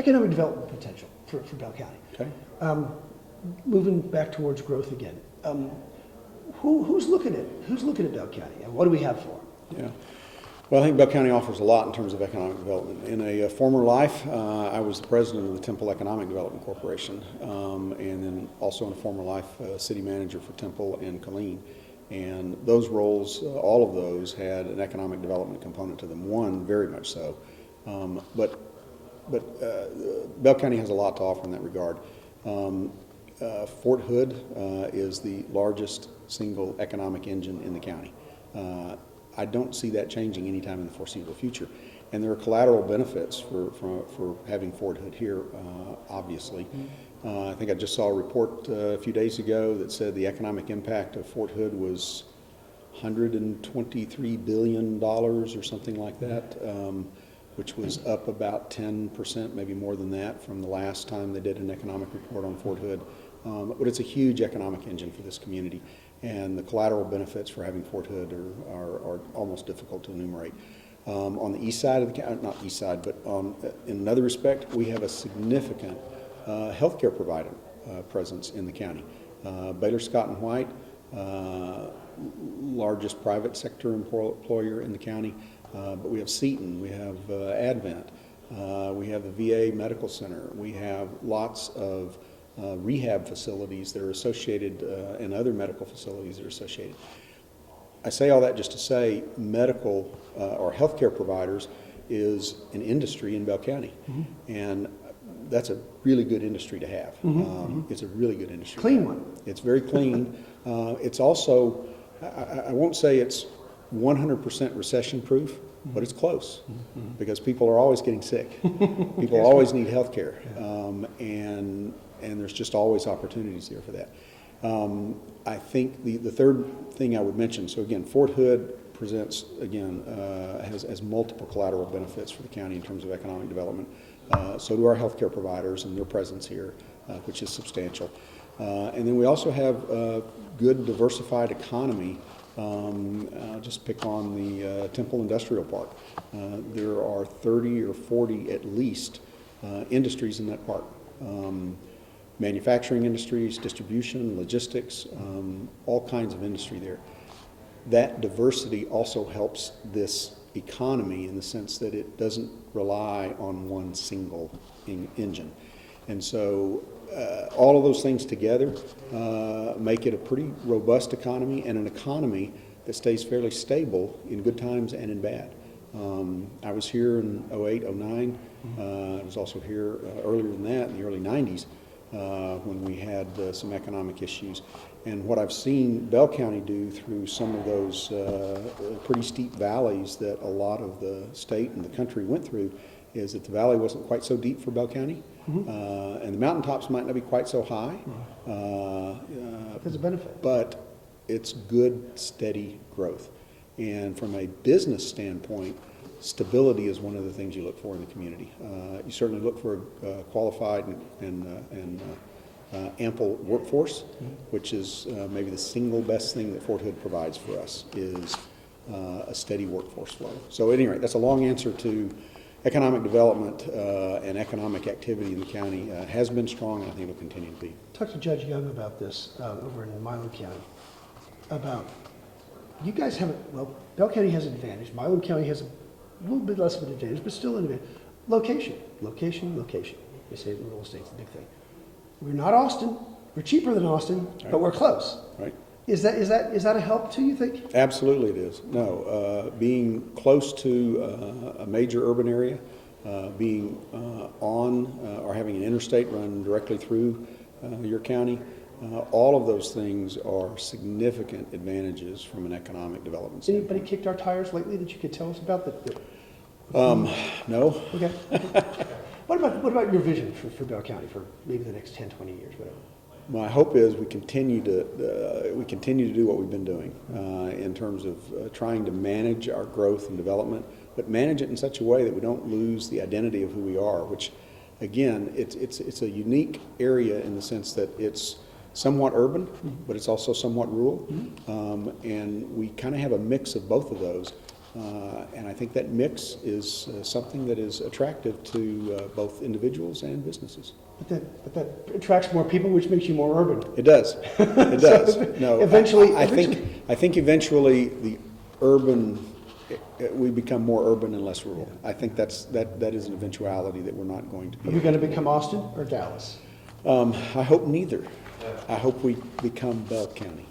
economic development potential for Bell County. Okay. Moving back towards growth again. Who's looking at Bell County, and what do we have for them? Yeah. Well, I think Bell County offers a lot in terms of economic development. In a former life, I was the president of the Temple Economic Development Corporation, and then also in a former life, city manager for Temple and Killeen. And those roles, all of those, had an economic development component to them. One, very much so. But Bell County has a lot to offer in that regard. Fort Hood is the largest single economic engine in the county. I don't see that changing anytime in the foreseeable future. And there are collateral benefits for having Fort Hood here, obviously. I think I just saw a report a few days ago that said the economic impact of Fort Hood was $123 billion or something like that, which was up about 10%, maybe more than that, from the last time they did an economic report on Fort Hood. But it's a huge economic engine for this community, and the collateral benefits for having Fort Hood are almost difficult to enumerate. On the east side of the county, not east side, but in another respect, we have a significant healthcare provider presence in the county. Baylor Scott and White, largest private sector employer in the county, but we have Seton, we have Advent, we have the VA Medical Center, we have lots of rehab facilities that are associated and other medical facilities that are associated. I say all that just to say medical or healthcare providers is an industry in Bell County, and that's a really good industry to have. It's a really good industry. Clean one. It's very clean. It's also, I won't say it's 100% recession proof, but it's close because people are always getting sick. People always need health care, and there's just always opportunities there for that. I think the third thing I would mention, so again, Fort Hood presents, again, has multiple collateral benefits for the county in terms of economic development. So do our healthcare providers and their presence here, which is substantial. And then we also have a good diversified economy. I'll just pick on the Temple Industrial Park. There are 30 or 40 at least industries in that park. Manufacturing industries, distribution, logistics, all kinds of industry there. That diversity also helps this economy in the sense that it doesn't rely on one single engine. And so all of those things together make it a pretty robust economy, and an economy that stays fairly stable in good times and in bad. I was here in 08, 09. I was also here earlier than that in the early 90s when we had some economic issues. And what I've seen Bell County do through some of those pretty steep valleys that a lot of the state and the country went through is that the valley wasn't quite so deep for Bell County, and the mountaintops might not be quite so high. There's a benefit. But it's good, steady growth. And from a business standpoint, stability is one of the things you look for in the community. You certainly look for a qualified and ample workforce, which is maybe the single best thing that Fort Hood provides for us is a steady workforce flow. So at any rate, that's a long answer to economic development and economic activity in the county has been strong, and I think it will continue to be. Talk to Judge Young about this over in Milam County. About you guys have Bell County has an advantage. Milam County has a little bit less of an advantage, but still an advantage. Location. They say in real estate's a big thing. We're not Austin. We're cheaper than Austin, right, but we're close. Right. Is that a help too, you think? Absolutely it is. No, being close to a major urban area, being on or having an interstate run directly through your county, all of those things are significant advantages from an economic development standpoint. Anybody kicked our tires lately that you could tell us about? No. Okay. What about your vision for Bell County for maybe the next 10, 20 years, whatever? My hope is we continue to do what we've been doing in terms of trying to manage our growth and development, but manage it in such a way that we don't lose the identity of who we are. Which, again, it's a unique area in the sense that it's somewhat urban, but it's also somewhat rural, and we kind of have a mix of both of those. And I think that mix is something that is attractive to both individuals and businesses. But that attracts more people, which makes you more urban. It does. It does. No, Eventually- I think eventually the urban, we become more urban and less rural. I think that is an eventuality that we're not going to Are we be. going to become Austin or Dallas? I hope neither. I hope we become Bell County.